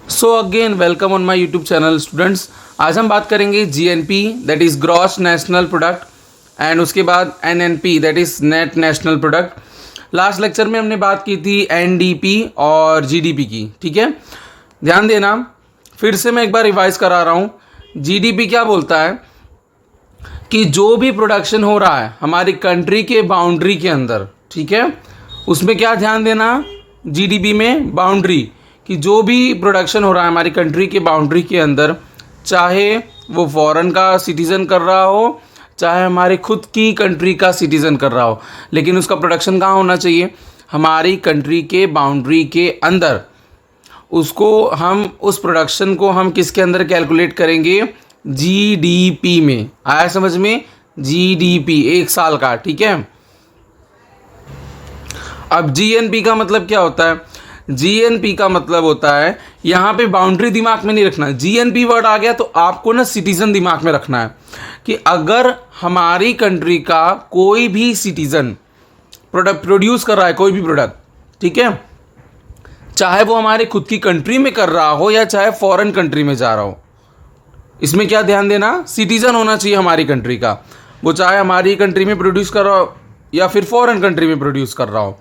So again welcome on my YouTube channel students. आज हम बात करेंगे GNP that is gross national product and उसके बाद NNP that is net national product. Last lecture में हमने बात की थी एनडीपी और जीडीपी की, ठीक है। ध्यान देना, फिर से मैं एक बार रिवाइज करा रहा हूँ। जीडीपी क्या बोलता है कि जो भी प्रोडक्शन हो रहा है हमारी कंट्री के बाउंड्री के अंदर, ठीक है, उसमें क्या ध्यान देना, जीडीपी में बाउंड्री, कि जो भी प्रोडक्शन हो रहा है हमारी कंट्री के बाउंड्री के अंदर, चाहे वो फॉरेन का सिटीज़न कर रहा हो, चाहे हमारे खुद की कंट्री का सिटीज़न कर रहा हो, लेकिन उसका प्रोडक्शन कहाँ होना चाहिए, हमारी कंट्री के बाउंड्री के अंदर। उसको हम उस प्रोडक्शन को हम किसके अंदर कैलकुलेट करेंगे, जीडीपी में। आया समझ में, जीडीपी एक साल का, ठीक है। अब जीएनपी का मतलब क्या होता है, जीएनपी का मतलब होता है, यहाँ पे बाउंड्री दिमाग में नहीं रखना। जीएनपी वर्ड आ गया तो आपको ना सिटीजन दिमाग में रखना है कि अगर हमारी कंट्री का कोई भी सिटीजन प्रोडक्ट प्रोड्यूस कर रहा है, कोई भी प्रोडक्ट, ठीक है, चाहे वो हमारे खुद की कंट्री में कर रहा हो या चाहे फॉरेन कंट्री में जा रहा हो, इसमें क्या ध्यान देना, सिटीजन होना चाहिए हमारी कंट्री का। वो चाहे हमारी कंट्री में प्रोड्यूस कर रहा हो या फिर फॉरेन कंट्री में प्रोड्यूस कर रहा हो,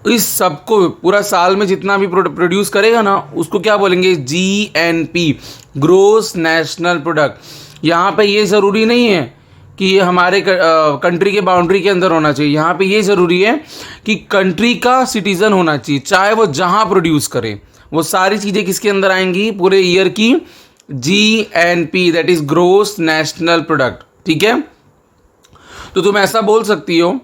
इस सबको पूरा साल में जितना भी प्रोड्यूस करेगा ना, उसको क्या बोलेंगे, जीएनपी, ग्रोस नेशनल प्रोडक्ट। यहाँ पे ये ज़रूरी नहीं है कि ये हमारे कंट्री के बाउंड्री के अंदर होना चाहिए। यहाँ पे ये ज़रूरी है कि कंट्री का सिटीज़न होना चाहिए, चाहे वो जहाँ प्रोड्यूस करे। वो सारी चीज़ें किसके अंदर आएंगी, पूरे ईयर की GNP that is gross national product, ठीक है। तो तुम ऐसा बोल सकती हो,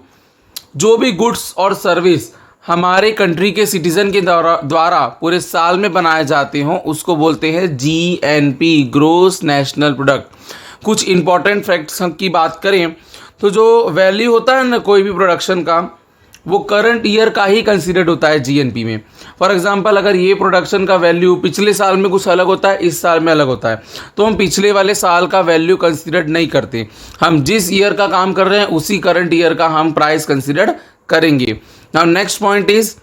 जो भी गुड्स और सर्विस हमारे कंट्री के सिटीज़न के द्वारा पूरे साल में बनाए जाते हों, उसको बोलते हैं जीएनपी, ग्रोस नेशनल प्रोडक्ट। कुछ इंपॉर्टेंट फैक्ट्स की बात करें तो जो वैल्यू होता है ना कोई भी प्रोडक्शन का, वो करंट ईयर का ही कंसिडर्ड होता है जीएनपी में। फॉर एग्जांपल, अगर ये प्रोडक्शन का वैल्यू पिछले साल में कुछ अलग होता है, इस साल में अलग होता है, तो हम पिछले वाले साल का वैल्यू कंसिडर्ड नहीं करते। हम जिस ईयर का काम कर रहे हैं उसी करंट ईयर का हम प्राइस कंसिडर करेंगे। Now next point is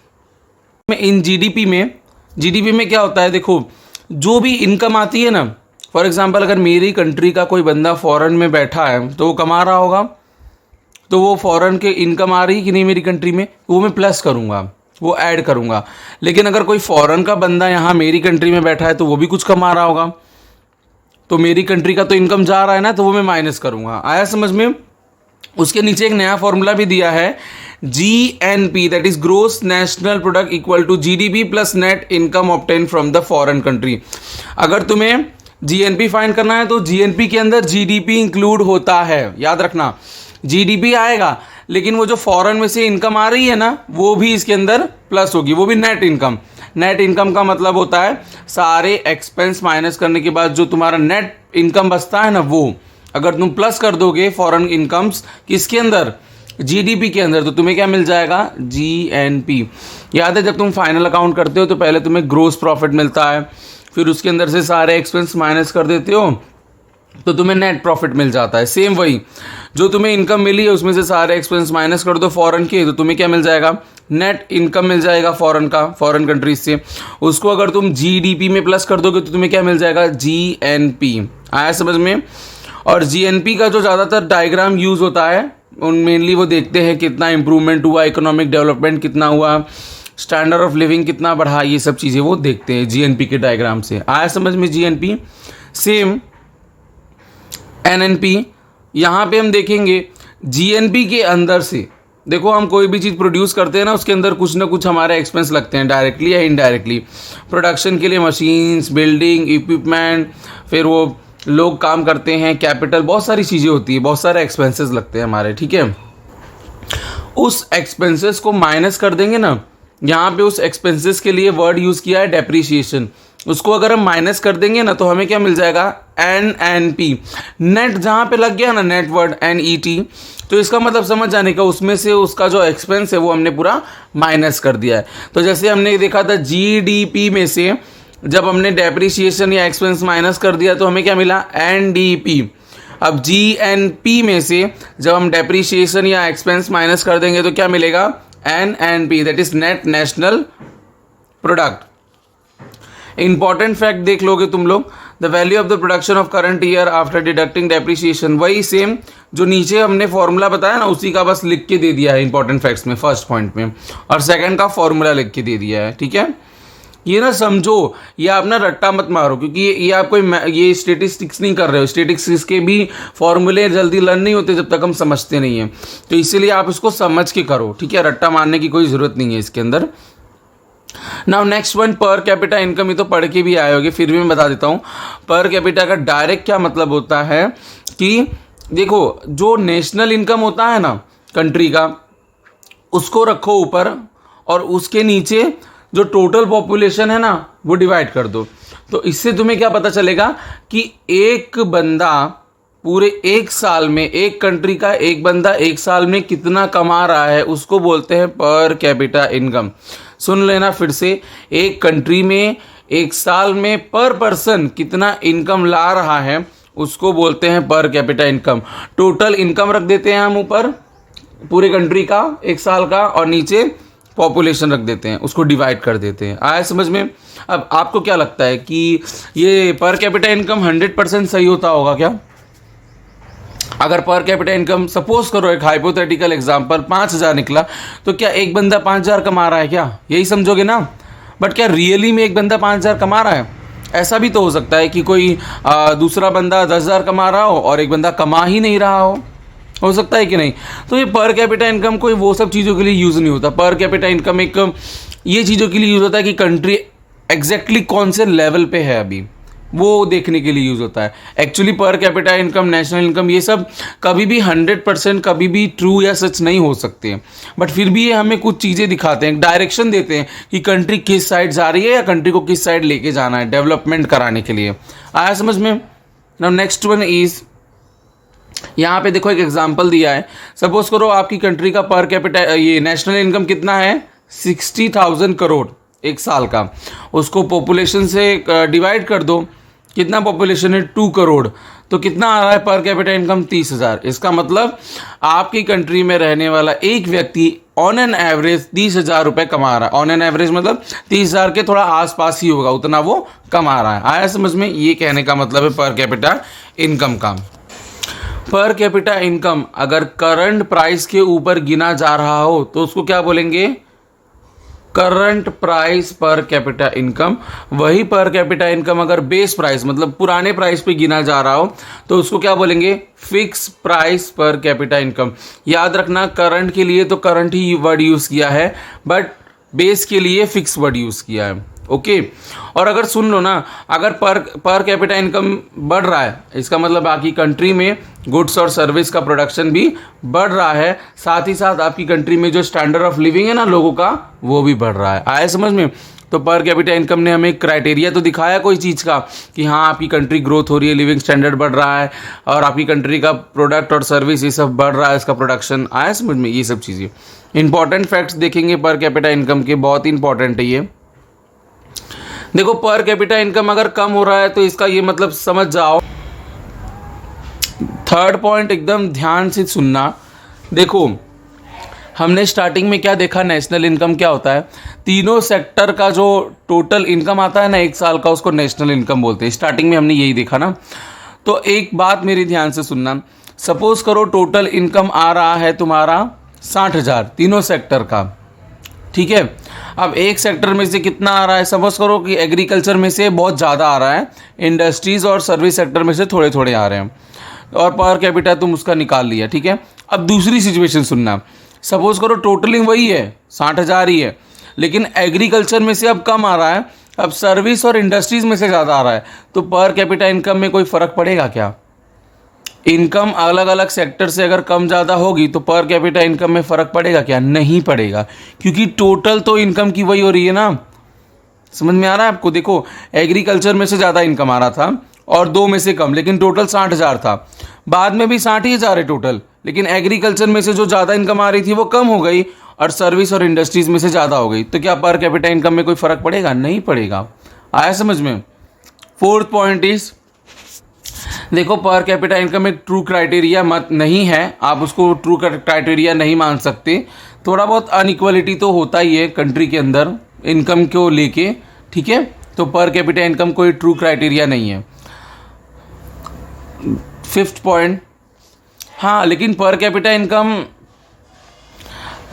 in GDP में क्या होता है, देखो, जो भी इनकम आती है ना, फॉर एग्जांपल अगर मेरी कंट्री का कोई बंदा फॉरेन में बैठा है तो वो कमा रहा होगा, तो वो फॉरेन के इनकम आ रही कि नहीं मेरी कंट्री में, वो मैं प्लस करूँगा, वो ऐड करूँगा। लेकिन अगर कोई फॉरेन का बंदा यहाँ मेरी कंट्री में बैठा है तो वो भी कुछ कमा रहा होगा, तो मेरी कंट्री का तो इनकम जा रहा है ना, तो वो मैं माइनस करूँगा। आया समझ में। उसके नीचे एक नया फॉर्मूला भी दिया है, GNP that is gross national product equal to GDP plus net income obtain from the foreign country. अगर तुम्हें जीएनपी फाइंड करना है तो जीएनपी के अंदर जीडीपी इंक्लूड होता है, याद रखना। जीडीपी आएगा लेकिन वो जो फॉरेन में से इनकम आ रही है ना, वो भी इसके अंदर प्लस होगी, वो भी नेट इनकम। नेट इनकम का मतलब होता है सारे एक्सपेंस माइनस करने के बाद जो तुम्हारा नेट इनकम बचता है ना, वो अगर तुम प्लस कर दोगे फॉरेन इनकम्स किसके अंदर, जीडीपी के अंदर, तो तुम्हें क्या मिल जाएगा, जीएनपी। याद है जब तुम फाइनल अकाउंट करते हो तो पहले तुम्हें ग्रोस प्रॉफिट मिलता है, फिर उसके अंदर से सारे एक्सपेंस माइनस कर देते हो तो तुम्हें नेट प्रॉफिट मिल जाता है। सेम वही, जो तुम्हें इनकम मिली है उसमें से सारे एक्सपेंस माइनस कर दो फॉरेन के, तो तुम्हें क्या मिल जाएगा, नेट इनकम मिल जाएगा फॉरेन का, फॉरेन कंट्रीज से। उसको अगर तुम जीडीपी में प्लस कर दोगे तो तुम्हें क्या मिल जाएगा, जीएनपी। आया समझ में। और जीएनपी का जो ज़्यादातर डायग्राम यूज़ होता है उन मेनली वो देखते हैं कितना इंप्रूवमेंट हुआ, इकोनॉमिक डेवलपमेंट कितना हुआ, स्टैंडर्ड ऑफ लिविंग कितना बढ़ा, ये सब चीज़ें वो देखते हैं जीएनपी के डायग्राम से। आया समझ में जीएनपी। सेम एनएनपी, यहाँ पे हम देखेंगे जीएनपी के अंदर से, देखो हम कोई भी चीज़ प्रोड्यूस करते हैं ना, उसके अंदर कुछ ना कुछ हमारे एक्सपेंस लगते हैं डायरेक्टली या इनडायरेक्टली। प्रोडक्शन के लिए मशीन्स, बिल्डिंग, इक्विपमेंट, फिर वो लोग काम करते हैं, कैपिटल, बहुत सारी चीज़ें होती है, बहुत सारे एक्सपेंसेस लगते हैं हमारे, ठीक है। उस एक्सपेंसेस को माइनस कर देंगे ना, यहाँ पे उस एक्सपेंसेस के लिए वर्ड यूज़ किया है डेप्रीशिएशन, उसको अगर हम माइनस कर देंगे ना तो हमें क्या मिल जाएगा, एनएनपी। नेट जहाँ पे लग गया ना, नेट वर्ड एनईटी, तो इसका मतलब समझ जाने का, उसमें से उसका जो एक्सपेंस है वो हमने पूरा माइनस कर दिया है। तो जैसे हमने देखा था जीडीपी में से जब हमने डेप्रीशिएशन या एक्सपेंस माइनस कर दिया तो हमें क्या मिला, एनडीपी। अब जीएनपी में से जब हम डेप्रीशिएशन या एक्सपेंस माइनस कर देंगे तो क्या मिलेगा, NNP that is net national product. Important fact देख लोगे तुम लोग, the value of the production of current year after deducting depreciation, वही सेम जो नीचे हमने फॉर्मूला बताया ना, उसी का बस लिख के दे दिया है इंपॉर्टेंट फैक्ट्स में फर्स्ट पॉइंट में, और सेकंड का फॉर्मूला लिख के दे दिया है। ठीक है, ये ना समझो, ये आप ना रट्टा मत मारो, क्योंकि ये आप कोई ये स्टेटिस्टिक्स नहीं कर रहे हो। स्टेटिस्टिक्स के भी फॉर्मूले जल्दी लर्न नहीं होते जब तक हम समझते नहीं हैं, तो इसीलिए आप इसको समझ के करो। ठीक है, रट्टा मारने की कोई ज़रूरत नहीं है इसके अंदर। Now next one, per capita income, ये तो पढ़ के भी आए होगे, फिर भी मैं बता देता हूँ। पर कैपिटा का डायरेक्ट क्या मतलब होता है कि देखो, जो नेशनल इनकम होता है ना कंट्री का, उसको रखो ऊपर, और उसके नीचे जो टोटल पॉपुलेशन है ना वो डिवाइड कर दो। तो इससे तुम्हें क्या पता चलेगा कि एक बंदा पूरे एक साल में, एक कंट्री का एक बंदा एक साल में कितना कमा रहा है, उसको बोलते हैं पर कैपिटा इनकम। सुन लेना फिर से, एक कंट्री में एक साल में पर पर्सन कितना इनकम ला रहा है उसको बोलते हैं per capita income. Total income रख देते हैं हम ऊपर पूरे कंट्री का एक साल का, और नीचे पॉपुलेशन रख देते हैं, उसको डिवाइड कर देते हैं। आया समझ में? अब आपको क्या लगता है कि ये पर कैपिटा इनकम 100% सही होता होगा क्या? अगर पर कैपिटा इनकम सपोज करो, एक हाइपोथेटिकल एग्जांपल, 5,000 निकला, तो क्या एक बंदा 5,000 कमा रहा है क्या? यही समझोगे ना। बट क्या रियली में एक बंदा 5,000 कमा रहा है? ऐसा भी तो हो सकता है कि कोई दूसरा बंदा 10,000 कमा रहा हो और एक बंदा कमा ही नहीं रहा हो सकता है कि नहीं? तो ये पर कैपिटा इनकम कोई वो सब चीज़ों के लिए यूज़ नहीं होता। पर कैपिटा इनकम एक ये चीज़ों के लिए यूज़ होता है कि कंट्री एग्जैक्टली कौन से लेवल पे है अभी, वो देखने के लिए यूज़ होता है। Actually per capita income, national income, ये सब कभी भी 100% कभी भी ट्रू या सच नहीं हो सकते हैं, बट फिर भी ये हमें कुछ चीज़ें दिखाते हैं, डायरेक्शन देते हैं कि कंट्री किस साइड जा रही है या कंट्री को किस साइड लेके जाना है डेवलपमेंट कराने के लिए। आया समझ में? नाउ नेक्स्ट वन इज़, यहाँ पे देखो एक एग्जांपल दिया है। सपोज करो आपकी कंट्री का पर कैपिटा ये नेशनल इनकम कितना है, 60,000 करोड़ एक साल का। उसको पॉपुलेशन से डिवाइड कर दो, कितना पॉपुलेशन है, 2 करोड़, तो कितना आ रहा है पर कैपिटा इनकम, 30,000। इसका मतलब आपकी कंट्री में रहने वाला एक व्यक्ति ऑन एन एवरेज 30,000 रुपये कमा रहा है। ऑन एन एवरेज मतलब 30,000 के थोड़ा आसपास ही होगा, उतना वो कमा रहा है। आया समझ में? ये कहने का मतलब है पर कैपिटा इनकम का। पर कैपिटा इनकम अगर करंट प्राइस के ऊपर गिना जा रहा हो तो उसको क्या बोलेंगे, current price per capita income. वही पर कैपिटा इनकम अगर बेस प्राइस मतलब पुराने प्राइस पे गिना जा रहा हो तो उसको क्या बोलेंगे, fix price per capita income. याद रखना, करंट के लिए तो करंट ही वर्ड यूज़ किया है, बट बेस के लिए फिक्स वर्ड यूज़ किया है। ओके और अगर सुन लो ना, अगर पर कैपिटा इनकम बढ़ रहा है, इसका मतलब बाकी कंट्री में गुड्स और सर्विस का प्रोडक्शन भी बढ़ रहा है, साथ ही साथ आपकी कंट्री में जो स्टैंडर्ड ऑफ लिविंग है ना लोगों का, वो भी बढ़ रहा है। आया समझ में? तो पर कैपिटा इनकम ने हमें क्राइटेरिया तो दिखाया कोई चीज़ का कि हाँ आपकी कंट्री ग्रोथ हो रही है, लिविंग स्टैंडर्ड बढ़ रहा है, और आपकी कंट्री का प्रोडक्ट और सर्विस ये सब बढ़ रहा है, इसका प्रोडक्शन। आया समझ में? ये सब चीज़ें इंपॉर्टेंट फैक्ट्स देखेंगे पर कैपिटा इनकम के, बहुत ही इंपॉर्टेंट है ये। देखो पर कैपिटा इनकम अगर कम हो रहा है तो इसका ये मतलब समझ जाओ। थर्ड पॉइंट एकदम ध्यान से सुनना। देखो हमने स्टार्टिंग में क्या देखा, नेशनल इनकम क्या होता है, तीनों सेक्टर का जो टोटल इनकम आता है ना एक साल का, उसको नेशनल इनकम बोलते हैं। स्टार्टिंग में हमने यही देखा ना। तो एक बात मेरी ध्यान से सुनना, सपोज करो टोटल इनकम आ रहा है तुम्हारा 60,000 तीनों सेक्टर का, ठीक है। अब एक सेक्टर में से कितना आ रहा है, सपोज करो कि एग्रीकल्चर में से बहुत ज़्यादा आ रहा है, इंडस्ट्रीज़ और सर्विस सेक्टर में से थोड़े थोड़े आ रहे हैं, और पर कैपिटा तुम उसका निकाल लिया, ठीक है। अब दूसरी सिचुएशन सुनना, सपोज करो टोटलिंग वही है 60,000 ही है, लेकिन एग्रीकल्चर में से अब कम आ रहा है, अब सर्विस और इंडस्ट्रीज़ में से ज़्यादा आ रहा है, तो पर कैपिटा इनकम में कोई फ़र्क पड़ेगा क्या? इनकम अलग अलग सेक्टर से अगर कम ज़्यादा होगी तो पर कैपिटा इनकम में फ़र्क पड़ेगा क्या? नहीं पड़ेगा, क्योंकि टोटल तो इनकम की वही हो रही है ना। समझ में आ रहा है आपको? देखो एग्रीकल्चर में से ज़्यादा इनकम आ रहा था और 2 में से कम, लेकिन टोटल 60,000 था। बाद में भी 60,000 है टोटल, लेकिन एग्रीकल्चर में से जो ज़्यादा इनकम आ रही थी वो कम हो गई और सर्विस और इंडस्ट्रीज़ में से ज़्यादा हो गई। तो क्या पर कैपिटा इनकम में कोई फ़र्क पड़ेगा? नहीं पड़ेगा। आया समझ में? फोर्थ पॉइंट इज़, देखो पर कैपिटा इनकम एक ट्रू क्राइटेरिया मत नहीं है, आप उसको ट्रू क्राइटेरिया नहीं मान सकते। थोड़ा बहुत अनइक्वलिटी तो होता ही है कंट्री के अंदर इनकम को लेके, ठीक है, तो पर कैपिटा इनकम कोई ट्रू क्राइटेरिया नहीं है। 5th पॉइंट, हाँ लेकिन पर कैपिटा इनकम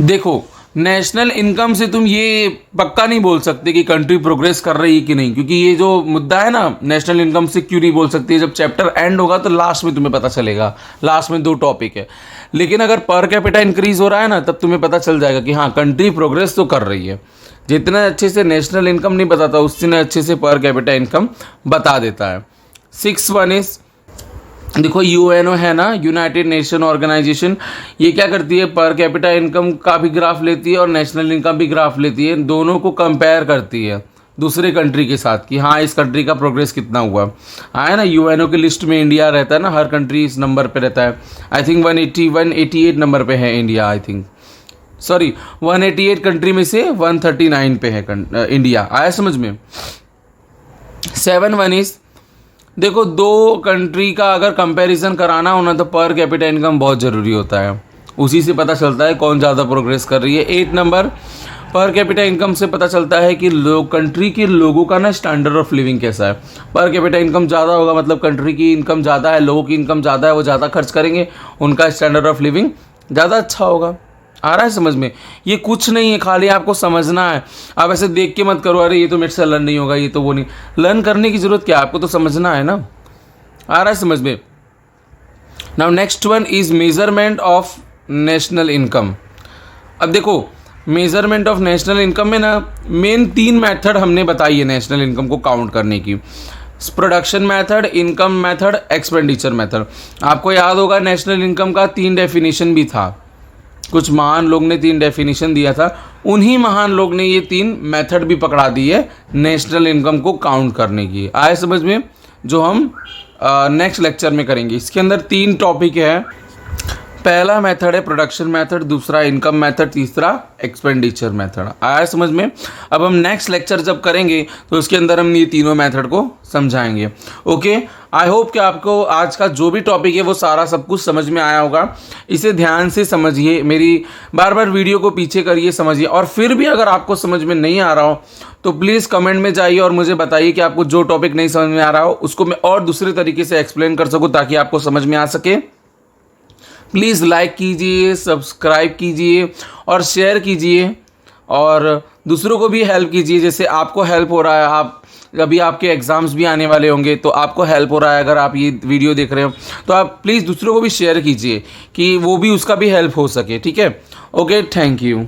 देखो, नेशनल इनकम से तुम ये पक्का नहीं बोल सकते कि कंट्री प्रोग्रेस कर रही है कि नहीं, क्योंकि ये जो मुद्दा है ना, नेशनल इनकम से क्यों नहीं बोल सकती, जब चैप्टर एंड होगा तो लास्ट में तुम्हें पता चलेगा। लास्ट में 2 टॉपिक है, लेकिन अगर पर कैपिटा इंक्रीज हो रहा है ना, तब तुम्हें पता चल जाएगा कि हाँ कंट्री प्रोग्रेस तो कर रही है। जितना अच्छे से नेशनल इनकम नहीं बताता, उतने अच्छे से पर कैपिटा इनकम बता देता है। 6 वन इज, देखो यूएनओ है ना, यूनाइटेड नेशन ऑर्गेनाइजेशन, ये क्या करती है, पर कैपिटा इनकम का भी ग्राफ लेती है और नेशनल इनकम भी ग्राफ लेती है, दोनों को कंपेयर करती है दूसरे कंट्री के साथ कि हाँ इस कंट्री का प्रोग्रेस कितना हुआ। आया ना, यूएनओ की लिस्ट में इंडिया रहता है ना, हर कंट्री इस नंबर पे रहता है। आई थिंक 188 नंबर पे है India, I think sorry 188 country में से 139 पे है इंडिया। आया समझ में। 7 वन इज, देखो 2 कंट्री का अगर कंपैरिजन कराना हो ना, तो पर कैपिटा इनकम बहुत ज़रूरी होता है, उसी से पता चलता है कौन ज़्यादा प्रोग्रेस कर रही है। 8 नंबर, पर कैपिटा इनकम से पता चलता है कि कंट्री के लोगों का ना स्टैंडर्ड ऑफ लिविंग कैसा है। पर कैपिटा इनकम ज़्यादा होगा मतलब कंट्री की इनकम ज़्यादा है, लोगों की इनकम ज़्यादा है, वो ज़्यादा खर्च करेंगे, उनका स्टैंडर्ड ऑफ लिविंग ज़्यादा अच्छा होगा। आ रहा है समझ में। ये कुछ नहीं है, खाली आपको समझना है। आप ऐसे देख के मत करो, अरे ये तो मेरे से लर्न नहीं होगा, ये तो वो नहीं, लर्न करने की ज़रूरत क्या है, आपको तो समझना है ना। आ रहा है समझ में। Now next one is measurement of national income. अब देखो मेजरमेंट ऑफ नेशनल इनकम में ना मेन 3 मेथड हमने बताई है नेशनल इनकम को काउंट करने की। Production method, income method, expenditure method. आपको याद होगा नेशनल इनकम का 3 डेफिनेशन भी था, कुछ महान लोग ने 3 डेफिनेशन दिया था, उन्हीं महान लोग ने ये 3 मेथड भी पकड़ा दी है नेशनल इनकम को काउंट करने की। आए समझ में, जो हम नेक्स्ट लेक्चर में करेंगे। इसके अंदर 3 टॉपिक है। पहला मेथड है प्रोडक्शन मेथड, दूसरा इनकम मेथड, तीसरा एक्सपेंडिचर मेथड। आया समझ में। अब हम नेक्स्ट लेक्चर जब करेंगे तो उसके अंदर हम ये तीनों मेथड को समझाएंगे। ओके, आई होप कि आपको आज का जो भी टॉपिक है वो सारा सब कुछ समझ में आया होगा। इसे ध्यान से समझिए, मेरी बार बार वीडियो को पीछे करिए, समझिए। और फिर भी अगर आपको समझ में नहीं आ रहा हो तो प्लीज़ कमेंट में जाइए और मुझे बताइए कि आपको जो टॉपिक नहीं समझ में आ रहा हो उसको मैं और दूसरे तरीके से एक्सप्लेन कर सकूँ ताकि आपको समझ में आ सके। प्लीज़ लाइक कीजिए, सब्सक्राइब कीजिए और शेयर कीजिए और दूसरों को भी हेल्प कीजिए। जैसे आपको हेल्प हो रहा है, आप अभी आपके एग्ज़ाम्स भी आने वाले होंगे तो आपको हेल्प हो रहा है, अगर आप ये वीडियो देख रहे हो तो आप प्लीज़ दूसरों को भी शेयर कीजिए कि वो भी उसका भी हेल्प हो सके। ठीक है, ओके, थैंक यू।